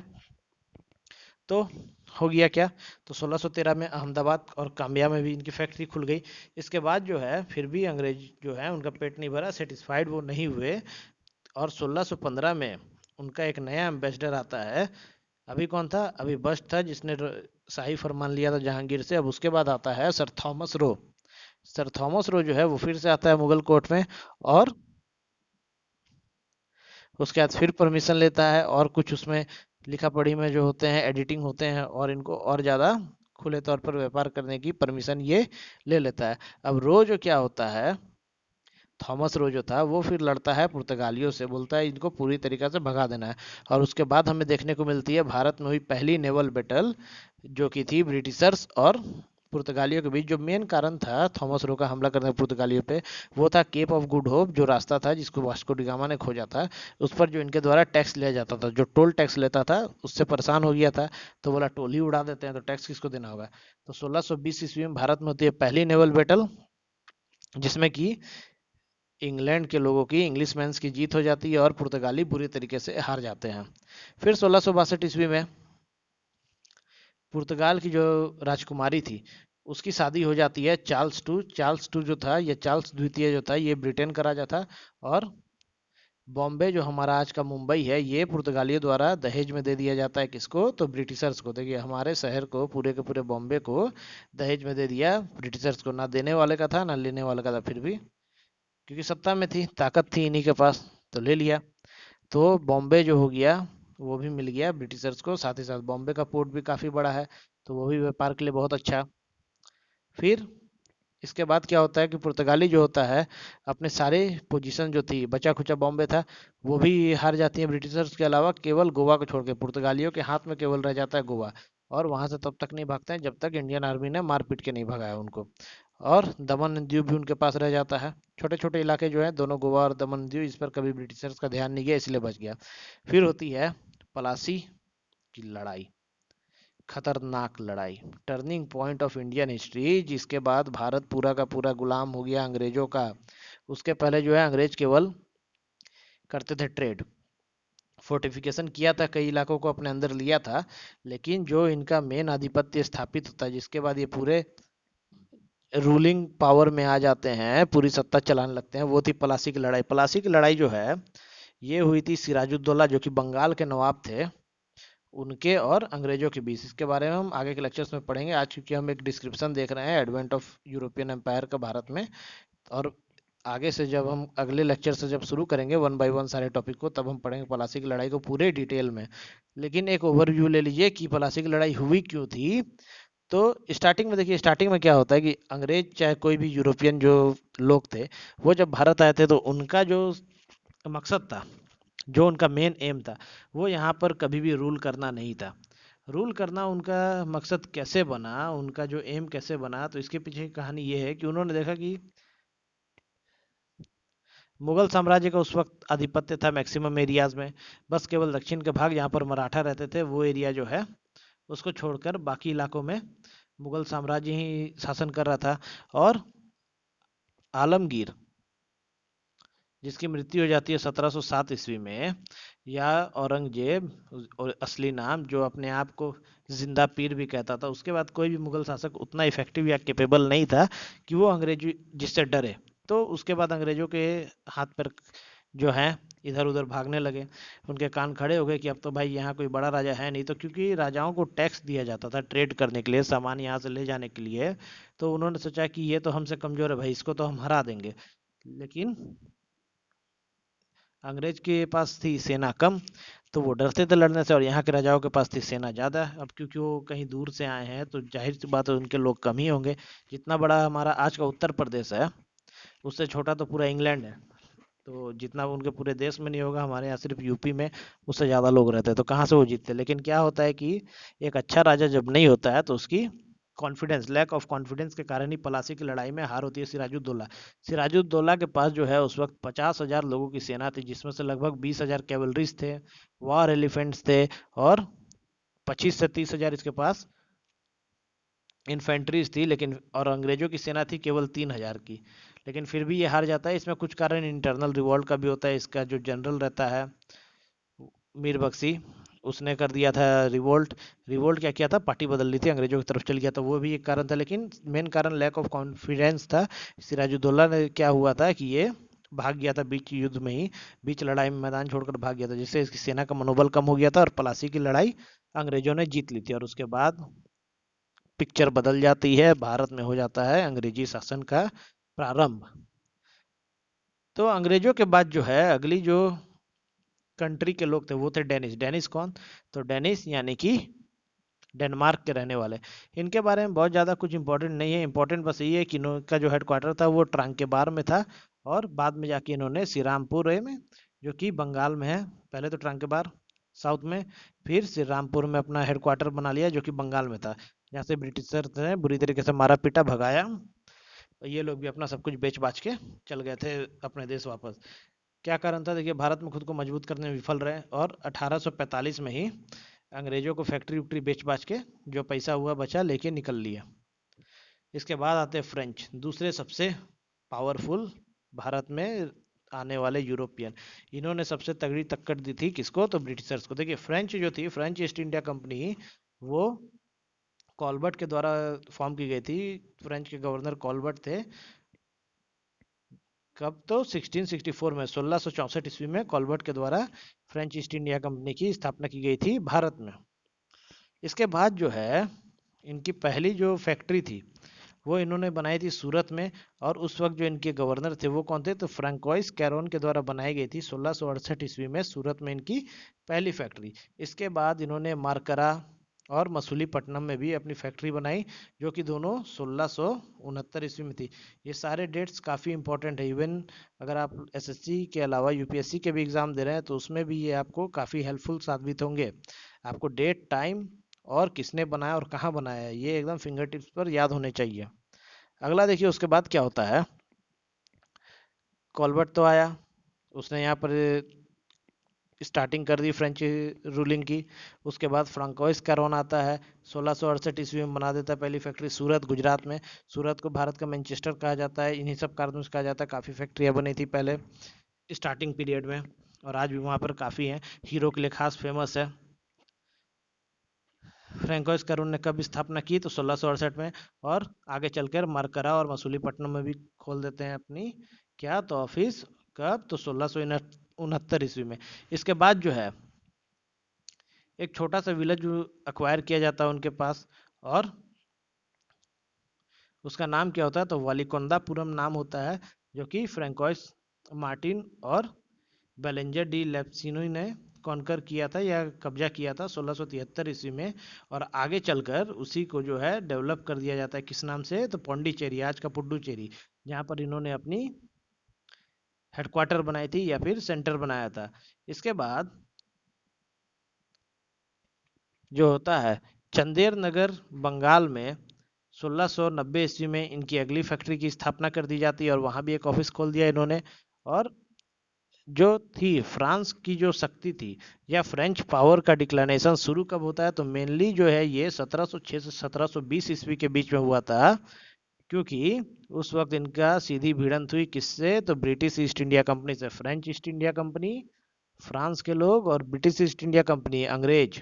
तो हो गया क्या, तो 1613 में अहमदाबाद और काम्या में भी इनकी फैक्ट्री खुल गई। इसके बाद जो है फिर भी अंग्रेज जो है उनका पेट नहीं भरा, सेटिस्फाइड वो नहीं हुए। और 1615 में उनका एक नया एम्बेसडर आता है। अभी कौन था, अभी बस्ट था जिसने शाही फरमान लिया था जहांगीर से। अब उसके बाद आता है sir Thomas Roe. Sir Thomas Roe जो है वो फिर से आता है मुगल कोर्ट में, और उसके बाद फिर परमिशन लेता है, और कुछ उसमें लिखा पढ़ी में जो होते हैं, एडिटिंग होते हैं, और इनको और ज़्यादा खुले तौर पर व्यापार करने की परमिशन ये ले लेता है। अब रो जो क्या होता है, थॉमस रो जो था वो फिर लड़ता है पुर्तगालियों से, बोलता है इनको पूरी तरीके से भगा देना है। और उसके बाद हमें देखने को मिलती है भारत में हुई पहली नेवल बैटल, जो कि थी ब्रिटिशर्स और पुर्तगालियों के बीच। जो मेन कारण था थॉमस रो का हमला करने पुर्तगालियों पे, वो था केप ऑफ गुड होप, जो रास्ता था जिसको वास्को डिगामा ने खोजा था। उस पर जो इनके द्वारा टैक्स लिया जाता था, जो टोल टैक्स लेता था, उससे परेशान हो गया था। तो बोला टोल ही उड़ा देते हैं तो टैक्स किसको देना होगा। तो 1620 ईस्वी में भारत में होती है पहली नेवल बैटल, जिसमें कि इंग्लैंड के लोगों की, इंग्लिशमैन्स की जीत हो जाती है और पुर्तगाली बुरी तरीके से हार जाते हैं। फिर 1662 ईस्वी में पुर्तगाल की जो राजकुमारी थी उसकी शादी हो जाती है चार्ल्स टू जो था, ये चार्ल्स द्वितीय जो था, ये ब्रिटेन का राजा था। और बॉम्बे जो हमारा आज का मुंबई है, ये पुर्तगालियों द्वारा दहेज में दे दिया जाता है। किसको? तो ब्रिटिशर्स को। देखिए हमारे शहर को, पूरे के पूरे बॉम्बे को दहेज में दे दिया ब्रिटिशर्स को। ना देने वाले का था ना लेने वाले का था, फिर भी क्योंकि सत्ता में थी, ताकत थी इन्हीं के पास, तो ले लिया। तो बॉम्बे जो हो गया वो भी मिल गया ब्रिटिशर्स को। साथ ही साथ बॉम्बे का पोर्ट भी काफ़ी बड़ा है, तो वो भी व्यापार के लिए बहुत अच्छा। फिर इसके बाद क्या होता है कि पुर्तगाली जो होता है अपने सारे पोजीशन जो थी, बचा खुचा बॉम्बे था, वो भी हार जाती है ब्रिटिशर्स के अलावा, केवल गोवा को छोड़ के पुर्तगालियों के हाथ में केवल रह जाता है गोवा। और वहां से तब तक नहीं भागते हैं जब तक इंडियन आर्मी ने मार पीट के नहीं भगाया उनको। और दमन एंड दीव भी उनके पास रह जाता है। छोटे छोटे इलाके जो है दोनों, गोवा और दमन एंड दीव, इस पर कभी ब्रिटिशर्स का ध्यान नहीं गया, इसलिए बच गया। फिर होती है पलासी की लड़ाई, खतरनाक लड़ाई, turning point of Indian history, जिसके बाद भारत पूरा का पूरा गुलाम हो गया अंग्रेजों का। उसके पहले जो है अंग्रेज केवल करते थे ट्रेड, फोर्टिफिकेशन किया था, कई इलाकों को अपने अंदर लिया था, लेकिन जो इनका मेन आधिपत्य स्थापित होता है, जिसके बाद ये पूरे रूलिंग पावर में आ जाते हैं, पूरी सत्ता चलाने लगते हैं, वो थी पलासी की लड़ाई। पलासी की लड़ाई जो है ये हुई थी सिराजुद्दौला, जो कि बंगाल के नवाब थे, उनके और अंग्रेजों के बीच। इसके बारे में हम आगे के लेक्चर्स में पढ़ेंगे। आज क्योंकि हम एक डिस्क्रिप्शन देख रहे हैं एडवेंट ऑफ यूरोपियन एम्पायर का भारत में, और आगे से जब हम अगले लेक्चर से जब शुरू करेंगे वन बाय वन सारे टॉपिक को, तब हम पढ़ेंगे पलासी की लड़ाई को पूरे डिटेल में। लेकिन एक ओवरव्यू ले लीजिए कि पलासी की लड़ाई हुई क्यों थी। तो स्टार्टिंग में देखिए, स्टार्टिंग में क्या होता है कि अंग्रेज चाहे कोई भी यूरोपियन जो लोग थे, वो जब भारत आए थे तो उनका जो मकसद था, जो उनका मेन एम था, वो यहाँ पर कभी भी रूल करना नहीं था। रूल करना उनका मकसद कैसे बना, उनका जो एम कैसे बना, तो इसके पीछे की कहानी ये है कि उन्होंने देखा कि मुगल साम्राज्य का उस वक्त आधिपत्य था मैक्सिमम एरियाज में। बस केवल दक्षिण के भाग जहाँ पर मराठा रहते थे, वो एरिया जो है उसको छोड़कर बाकी इलाकों में मुगल साम्राज्य ही शासन कर रहा था। और आलमगीर, जिसकी मृत्यु हो जाती है 1707 ईस्वी में, या औरंगजेब, और असली नाम, जो अपने आप को जिंदा पीर भी कहता था, उसके बाद कोई भी मुगल शासक उतना इफेक्टिव या कैपेबल नहीं था कि वो अंग्रेजी जिससे डरे। तो उसके बाद अंग्रेजों के हाथ पर जो है इधर उधर भागने लगे। उनके कान खड़े हो गए कि अब तो भाई यहाँ कोई बड़ा राजा है नहीं। तो क्योंकि राजाओं को टैक्स दिया जाता था ट्रेड करने के लिए, सामान यहाँ से ले जाने के लिए, तो उन्होंने सोचा कि ये तो हमसे कमजोर है भाई, इसको तो हम हरा देंगे। लेकिन अंग्रेज के पास थी सेना कम, तो वो डरते थे लड़ने से, और यहाँ के राजाओं के पास थी सेना ज़्यादा। अब क्योंकि वो कहीं दूर से आए हैं तो जाहिर सी बात है उनके लोग कम ही होंगे। जितना बड़ा हमारा आज का उत्तर प्रदेश है, उससे छोटा तो पूरा इंग्लैंड है। तो जितना उनके पूरे देश में नहीं होगा, हमारे यहाँ सिर्फ यूपी में उससे ज़्यादा लोग रहते हैं, तो कहाँ से वो जीतते। लेकिन क्या होता है कि एक अच्छा राजा जब नहीं होता है तो उसकी कॉन्फिडेंस, लैक ऑफ कॉन्फिडेंस के कारण ही पलासी की लड़ाई में हार होती है सिराजुद्दौला। सिराजुद्दौला के पास जो है उस वक्त 50,000 लोगों की सेना थी, जिसमें से लगभग 20,000 कैवलरीज थे, वॉर एलिफेंट्स थे, और 25 से 30 हजार इसके पास इन्फेंट्रीज थी। लेकिन और अंग्रेजों की सेना थी केवल 3,000 की। लेकिन फिर भी ये हार जाता है। इसमें कुछ कारण इंटरनल रिवॉल्ट का भी होता है। इसका जो जनरल रहता है मीर बख्शी, उसने कर दिया था रिवोल्ट। रिवोल्ट क्या किया था, पार्टी बदल ली थी, अंग्रेजों की तरफ चल गया, तो वो भी एक कारण था। लेकिन मेन कारण लैक ऑफ कॉन्फिडेंस था। सिराजुद्दौला ने क्या हुआ था कि ये भाग गया था बीच युद्ध में ही, बीच लड़ाई में मैदान छोड़कर भाग गया था, जिससे इसकी सेना का मनोबल कम हो गया था, और पलासी की लड़ाई अंग्रेजों ने जीत ली थी। और उसके बाद पिक्चर बदल जाती है, भारत में हो जाता है अंग्रेजी शासन का प्रारंभ। तो अंग्रेजों के बाद जो है अगली जो कंट्री के लोग थे वो थे डेनिस। डेनिस कौन? तो डेनिस यानी कि डेनमार्क के रहने वाले। इनके बारे में बहुत ज़्यादा कुछ इंपॉर्टेंट नहीं है। इंपॉर्टेंट बस ये है कि इनका जो हेडक्वार्टर था वो ट्रांकेबार में था, और बाद में जाके इन्होंने श्रीरामपुर में, जो कि बंगाल में है, पहले तो ट्रांकेबार साउथ में, फिर श्रीरामपुर में अपना हेडक्वार्टर बना लिया, जो कि बंगाल में था, जहाँ से ब्रिटिशर ने बुरी तरीके से मारा पीटा भगाया। और ये लोग भी अपना सब कुछ बेच बाच के चल गए थे अपने देश वापस। क्या कारण था? देखिए, भारत में खुद को मजबूत करने में विफल रहे, और 1845 में ही अंग्रेजों को फैक्ट्री उक्ट्री बेच बाच के जो पैसा हुआ बचा लेके निकल लिया। इसके बाद आते हैं फ्रेंच, दूसरे सबसे पावरफुल भारत में आने वाले यूरोपियन, इन्होंने सबसे तगड़ी टक्कर दी थी किसको, तो ब्रिटिशर्स को। देखिए फ्रेंच जो थी, फ्रेंच ईस्ट इंडिया कंपनी, वो कॉलबर्ट के द्वारा फॉर्म की गई थी। फ्रेंच के गवर्नर कॉलबर्ट थे। कब, तो 1664 में, 1664 ईस्वी में कॉलबर्ट के द्वारा फ्रेंच ईस्ट इंडिया कंपनी की स्थापना की गई थी भारत में। इसके बाद जो है इनकी पहली जो फैक्ट्री थी वो इन्होंने बनाई थी सूरत में। और उस वक्त जो इनके गवर्नर थे वो कौन थे, तो फ्रांकोइस कैरोन के द्वारा बनाई गई थी 1668 ईस्वी में सूरत में इनकी पहली फैक्ट्री। इसके बाद इन्होंने मारकरा और मसूलीपट्टनम में भी अपनी फैक्ट्री बनाई, जो कि दोनों 1669 ईस्वी में थी। ये सारे डेट्स काफ़ी इंपॉर्टेंट है। इवन अगर आप एसएससी के अलावा यूपीएससी के भी एग्ज़ाम दे रहे हैं तो उसमें भी ये आपको काफ़ी हेल्पफुल साबित होंगे। आपको डेट, टाइम और किसने बनाया और कहाँ बनाया है, ये एकदम फिंगर टिप्स पर याद होने चाहिए। अगला देखिए उसके बाद क्या होता है। कॉलबर्ट तो आया, उसने यहाँ पर स्टार्टिंग कर दी फ्रेंच रूलिंग की। उसके बाद फ्रांकोइस कैरोन आता है, 1668 ईस्वी में बना देता है पहली फैक्ट्री सूरत, गुजरात में। सूरत को भारत का मैनचेस्टर कहा जाता है, इन्हीं सब कारणों से कहा जाता है। काफ़ी फैक्ट्रियाँ बनी थी पहले स्टार्टिंग पीरियड में, और आज भी वहाँ पर काफ़ी हैं। हीरो के लिए खास फेमस है। फ्रैंकोइस कैरोन ने कब स्थापना की, तो 1668 में। और आगे चलकर मरकरा और मसूलीपट्टनम में भी खोल देते हैं अपनी क्या, तो ऑफिस। कब, तो 1669 ईस्वी में। इसके बाद जो है एक छोटा सा विलेज अक्वायर किया जाता है उनके पास, और उसका नाम क्या होता है, तो वालिकोंडापुरम नाम होता है, जो कि फ्रैंकोइस मार्टिन और बेलेंजर डी लेप्सिनो ने कॉन्कर किया था या कब्जा किया था 1673 ईस्वी में। और आगे चलकर उसी को जो है डेवलप कर दिया जाता है, किस नाम से, तो पौंडीचेरी, आज का पुडुचेरी, जहाँ पर इन्होंने अपनी हेडक्वार्टर बनाई थी या फिर सेंटर बनाया था। इसके बाद जो होता है चंदेर नगर बंगाल में 1690 ईस्वी में इनकी अगली फैक्ट्री की स्थापना कर दी जाती है, और वहाँ भी एक ऑफिस खोल दिया इन्होंने। और जो थी फ्रांस की जो शक्ति थी या फ्रेंच पावर का डिक्लाइनेशन शुरू कब होता है, तो मेनली जो है ये 1706 से 1720 ईस्वी के बीच में हुआ था। क्योंकि उस वक्त इनका सीधी भिड़ंत हुई किससे, तो ब्रिटिश ईस्ट इंडिया कंपनी से। French east India company, France के लोग, और ब्रिटिश ईस्ट इंडिया कंपनी, अंग्रेज,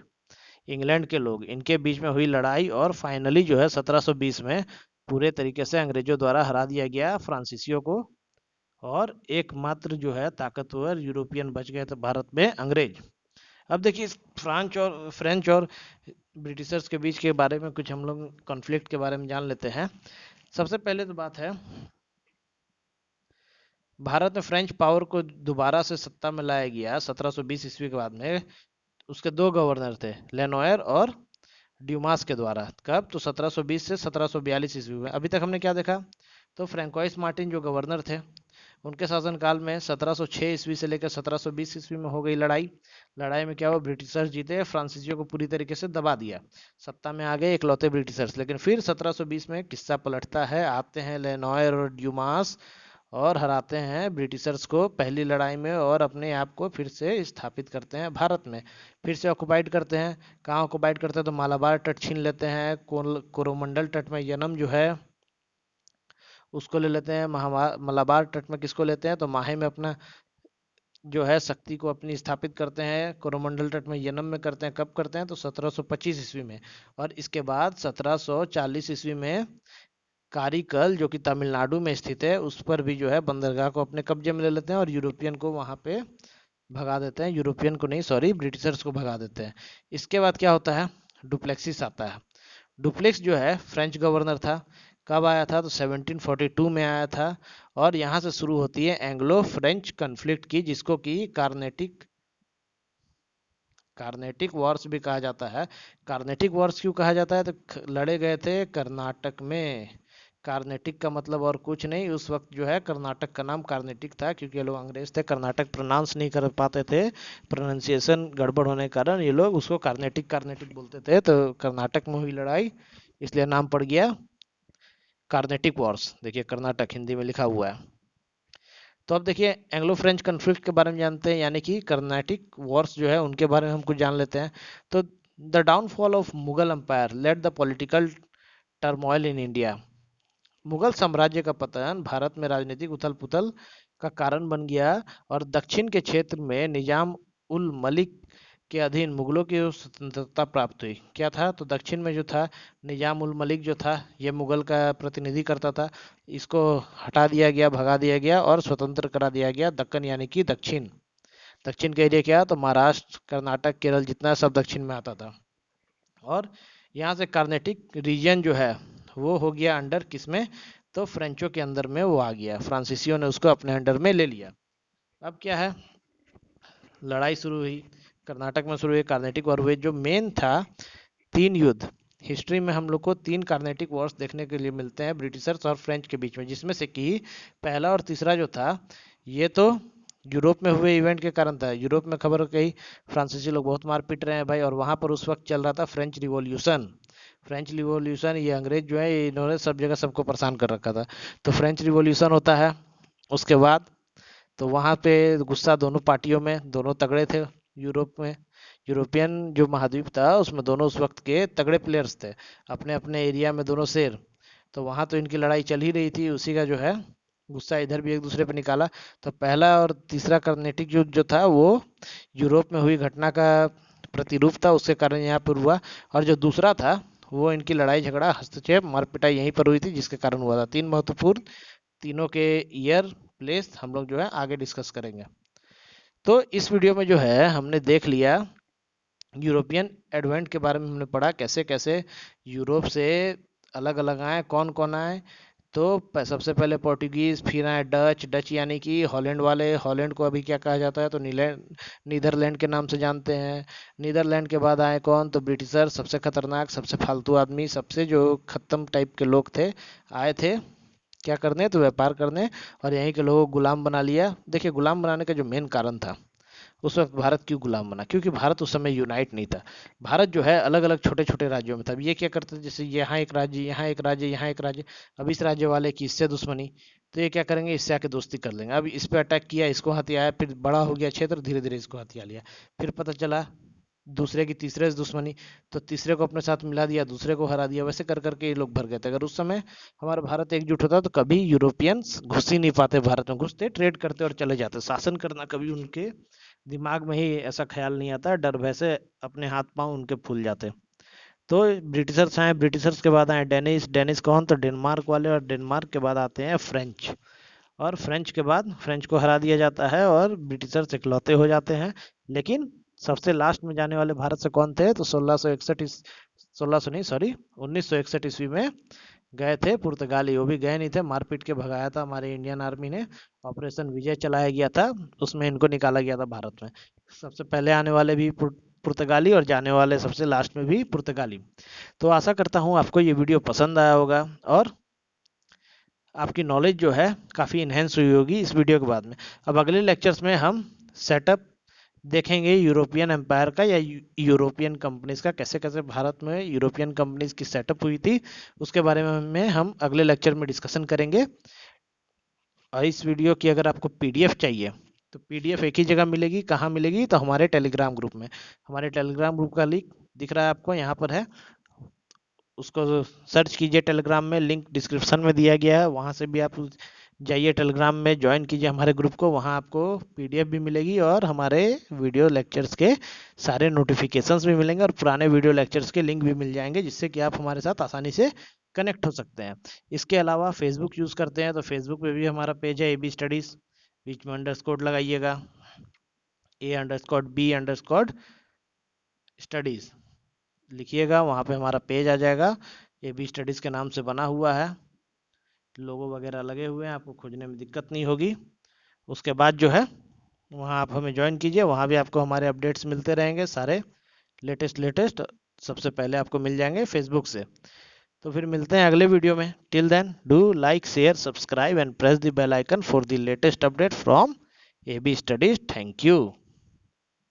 इंग्लैंड के लोग, इनके बीच में हुई लड़ाई। और फाइनली जो है 1720 में पूरे तरीके से अंग्रेजों द्वारा हरा दिया गया फ्रांसीसियों को, और एकमात्र जो है ताकतवर यूरोपियन बच गए थे भारत में, अंग्रेज। अब देखिए फ्रेंच और ब्रिटिशर्स के बीच के बारे में कुछ हम लोग कॉन्फ्लिक्ट के बारे में जान लेते हैं। सबसे पहले तो बात है, भारत में फ्रेंच पावर को दोबारा से सत्ता में लाया गया 1720 ईस्वी के बाद में। उसके दो गवर्नर थे, लेनोयर और ड्यूमास के द्वारा। कब, तो 1720 से 1742 ईस्वी में। अभी तक हमने क्या देखा, तो फ्रैंकोइस मार्टिन जो गवर्नर थे, उनके शासनकाल में 1706 ईस्वी से लेकर 1720 ईस्वी में हो गई लड़ाई। लड़ाई में क्या हुआ, ब्रिटिशर्स जीते, फ्रांसीसियों को पूरी तरीके से दबा दिया, सत्ता में आ गए इकलौते ब्रिटिशर्स। लेकिन फिर 1720 में किस्सा पलटता है, आते हैं लेनॉयर और ड्यूमास और हराते हैं ब्रिटिशर्स को पहली लड़ाई में, और अपने आप को फिर से स्थापित करते हैं भारत में। फिर से ऑक्युपाइड करते हैं। कहाँ ऑक्युपाइड करते हैं, तो मालाबार तट छीन लेते हैं। कोरोमंडल तट में यनम जो है उसको ले लेते हैं। मलाबार तट में किसको लेते हैं, तो माहे में अपना जो है शक्ति को अपनी स्थापित करते हैं। कोरोमंडल तट में यनम में करते हैं। कब करते हैं, तो 1725 ईस्वी में। और इसके बाद 1740 ईस्वी में कारिकल, जो कि तमिलनाडु में स्थित है, उस पर भी जो है बंदरगाह को अपने कब्जे में ले लेते हैं, और यूरोपियन को वहां पे भगा देते हैं। यूरोपियन को नहीं, सॉरी, ब्रिटिशर्स को भगा देते हैं। इसके बाद क्या होता है, डुप्लेक्सिस आता है। डुप्लेक्स जो है फ्रेंच गवर्नर था। कब आया था, तो 1742 में आया था। और यहाँ से शुरू होती है एंग्लो फ्रेंच कन्फ्लिक्ट की, जिसको कि कार्नेटिक कार्नेटिक वॉर्स भी कहा जाता है। कार्नेटिक वॉर्स क्यों कहा जाता है, तो लड़े गए थे कर्नाटक में। कार्नेटिक का मतलब और कुछ नहीं, उस वक्त जो है कर्नाटक का नाम कार्नेटिक था, क्योंकि ये लोग अंग्रेज थे, कर्नाटक प्रोनाउंस नहीं कर पाते थे, प्रोनाउंसिएशन गड़बड़ होने के कारण ये लोग उसको कार्नेटिक कार्नेटिक बोलते थे। तो कर्नाटक में हुई लड़ाई, इसलिए नाम पड़ गया कार्नेटिक वॉर्स। देखिए कर्नाटक हिंदी में लिखा हुआ है। तो अब देखिए एंग्लो फ्रेंच कन्फ्लिक्ट के बारे में जानते हैं, यानी कि कर्नाटिक वॉर्स जो है उनके बारे में हम कुछ जान लेते हैं। तो the downfall of Mughal empire led the political turmoil in India. Mughal साम्राज्य का पतन भारत में राजनीतिक उथल पुथल का कारण बन गया और दक्षिण के क्षेत्र में निजाम उल मलिक के अधीन मुगलों की स्वतंत्रता प्राप्त हुई। क्या था, तो दक्षिण में जो था निजाम उल मलिक जो था, ये मुगल का प्रतिनिधि करता था, इसको हटा दिया गया, भगा दिया गया और स्वतंत्र करा दिया गया। दक्कन यानी कि दक्षिण, दक्षिण का एरिया क्या, तो महाराष्ट्र, कर्नाटक, केरल, जितना सब दक्षिण में आता था। और यहाँ से कार्नेटिक रीजन जो है वो हो गया अंडर किसमें, तो फ्रेंचों के अंदर में वो आ गया, फ्रांसीसियों ने उसको अपने अंडर में ले लिया। अब क्या है, लड़ाई शुरू हुई, कर्नाटक में शुरू हुई, कार्नेटिक वॉर हुए। जो मेन था, 3 युद्ध, हिस्ट्री में हम लोग को 3 कार्नेटिक वॉर्स देखने के लिए मिलते हैं ब्रिटिशर्स और फ्रेंच के बीच में, जिसमें से कि पहला और तीसरा जो था ये तो यूरोप में हुए इवेंट के कारण था। यूरोप में खबर कही फ्रांसीसी लोग बहुत मार पीट रहे हैं भाई, और वहां पर उस वक्त चल रहा था फ्रेंच रिवॉल्यूशन। फ्रेंच रिवॉल्यूशन, ये अंग्रेज जो है इन्होंने सब जगह सबको परेशान कर रखा था। तो फ्रेंच रिवॉल्यूशन होता है, उसके बाद तो वहां पे गुस्सा दोनों पार्टियों में, दोनों तगड़े थे। यूरोप में, यूरोपियन जो महाद्वीप था उसमें दोनों उस वक्त के तगड़े प्लेयर्स थे, अपने अपने एरिया में दोनों शेर। तो वहां तो इनकी लड़ाई चल ही रही थी, उसी का जो है गुस्सा इधर भी एक दूसरे पे निकाला। तो पहला और तीसरा कर्नेटिक युद्ध जो था वो यूरोप में हुई घटना का प्रतिरूप था, उसके कारण यहाँ पर हुआ। और जो दूसरा था वो इनकी लड़ाई झगड़ा हस्तक्षेप मारपिटाई यहीं पर हुई थी, जिसके कारण हुआ था। 3 महत्वपूर्ण, तीनों के ईयर प्लेस हम लोग जो है आगे डिस्कस करेंगे। तो इस वीडियो में जो है हमने देख लिया यूरोपियन एडवेंट के बारे में, हमने पढ़ा कैसे कैसे यूरोप से अलग अलग आए, कौन कौन आए। तो सबसे पहले पोर्टुगीज, फिर आए डच, डच यानी कि हॉलैंड वाले। हॉलैंड को अभी क्या कहा जाता है, तो नीदरलैंड के नाम से जानते हैं। नीदरलैंड के बाद आए कौन, तो ब्रिटिशर, सबसे खतरनाक, सबसे फालतू आदमी, सबसे जो खत्म टाइप के लोग थे, आए थे क्या करने, तो व्यापार करने, और यहीं के लोगों को गुलाम बना लिया। देखिए गुलाम बनाने का जो मेन कारण था, उस वक्त भारत क्यों गुलाम बना, क्योंकि भारत उस समय यूनाइट नहीं था। भारत जो है अलग अलग छोटे छोटे राज्यों में था। अब ये क्या करते थे, जैसे यहाँ एक राज्य, यहाँ एक राज्य, यहाँ एक राज्य, अब इस राज्य वाले की इससे दुश्मनी, तो ये क्या करेंगे, इससे आके दोस्ती कर लेंगे। अब इस पे अटैक किया, इसको हथियाया, फिर बड़ा हो गया क्षेत्र, धीरे धीरे इसको हथिया लिया। फिर पता चला दूसरे की तीसरे से दुश्मनी, तो तीसरे को अपने साथ मिला दिया, दूसरे को हरा दिया। वैसे कर करके ये लोग भर गए थे। अगर उस समय हमारा भारत एकजुट होता तो कभी यूरोपियंस घुस ही नहीं पाते भारत में। घुसते, ट्रेड करते और चले जाते। शासन करना कभी उनके दिमाग में ही ऐसा ख्याल नहीं आता, डर भय से अपने हाथ पांव उनके फूल जाते। तो ब्रिटिशर्स आए, ब्रिटिशर्स के बाद आए डेनिस। डेनिस कौन, तो डेनमार्क वाले। और डेनमार्क के बाद आते हैं फ्रेंच। और फ्रेंच के बाद फ्रेंच को हरा दिया जाता है और ब्रिटिशर्स इकलौते हो जाते हैं। लेकिन सबसे लास्ट में जाने वाले भारत से कौन थे, तो 1661, 1600 नहीं सॉरी 1961 ईस्वी में गए थे पुर्तगाली। वो भी गए नहीं थे, मारपीट के भगाया था हमारे इंडियन आर्मी ने। ऑपरेशन विजय चलाया गया था, उसमें इनको निकाला गया था भारत में। सबसे पहले आने वाले भी पुर्तगाली और जाने वाले सबसे लास्ट में भी पुर्तगाली। तो आशा करता हूँ आपको ये वीडियो पसंद आया होगा और आपकी नॉलेज जो है काफ़ी इन्हेंस हुई होगी इस वीडियो के बाद में। अब अगले लेक्चर्स में हम सेटअप देखेंगे यूरोपियन एम्पायर का, या यूरोपियन कंपनीज का, कैसे कैसे भारत में यूरोपियन कंपनीज की सेटअप हुई थी, उसके बारे में हम अगले लेक्चर में डिस्कशन करेंगे। और इस वीडियो की अगर आपको पीडीएफ चाहिए तो पीडीएफ एक ही जगह मिलेगी। कहाँ मिलेगी, तो हमारे टेलीग्राम ग्रुप में। हमारे टेलीग्राम ग्रुप का लिंक दिख रहा है आपको, यहाँ पर है, उसको सर्च कीजिए टेलीग्राम में, लिंक डिस्क्रिप्शन में दिया गया है। वहाँ से भी आप जाइए टेलीग्राम में, ज्वाइन कीजिए हमारे ग्रुप को। वहाँ आपको पीडीएफ भी मिलेगी और हमारे वीडियो लेक्चर्स के सारे नोटिफिकेशंस भी मिलेंगे और पुराने वीडियो लेक्चर्स के लिंक भी मिल जाएंगे, जिससे कि आप हमारे साथ आसानी से कनेक्ट हो सकते हैं। इसके अलावा फेसबुक यूज़ करते हैं तो फेसबुक पे भी हमारा पेज है, AB स्टडीज़, बीच में अंडरस्कोर लगाइएगा, A_B_स्टडीज़ लिखिएगा, वहाँ पे हमारा पेज आ जाएगा। AB स्टडीज़ के नाम से बना हुआ है, लोगो वगैरह लगे हुए हैं, आपको खोजने में दिक्कत नहीं होगी। उसके बाद जो है वहाँ आप हमें ज्वाइन कीजिए, वहाँ भी आपको हमारे अपडेट्स मिलते रहेंगे, सारे लेटेस्ट सबसे पहले आपको मिल जाएंगे फेसबुक से। तो फिर मिलते हैं अगले वीडियो में। Till then do like, share, subscribe and press the bell icon for the latest update from AB studies. Thank you.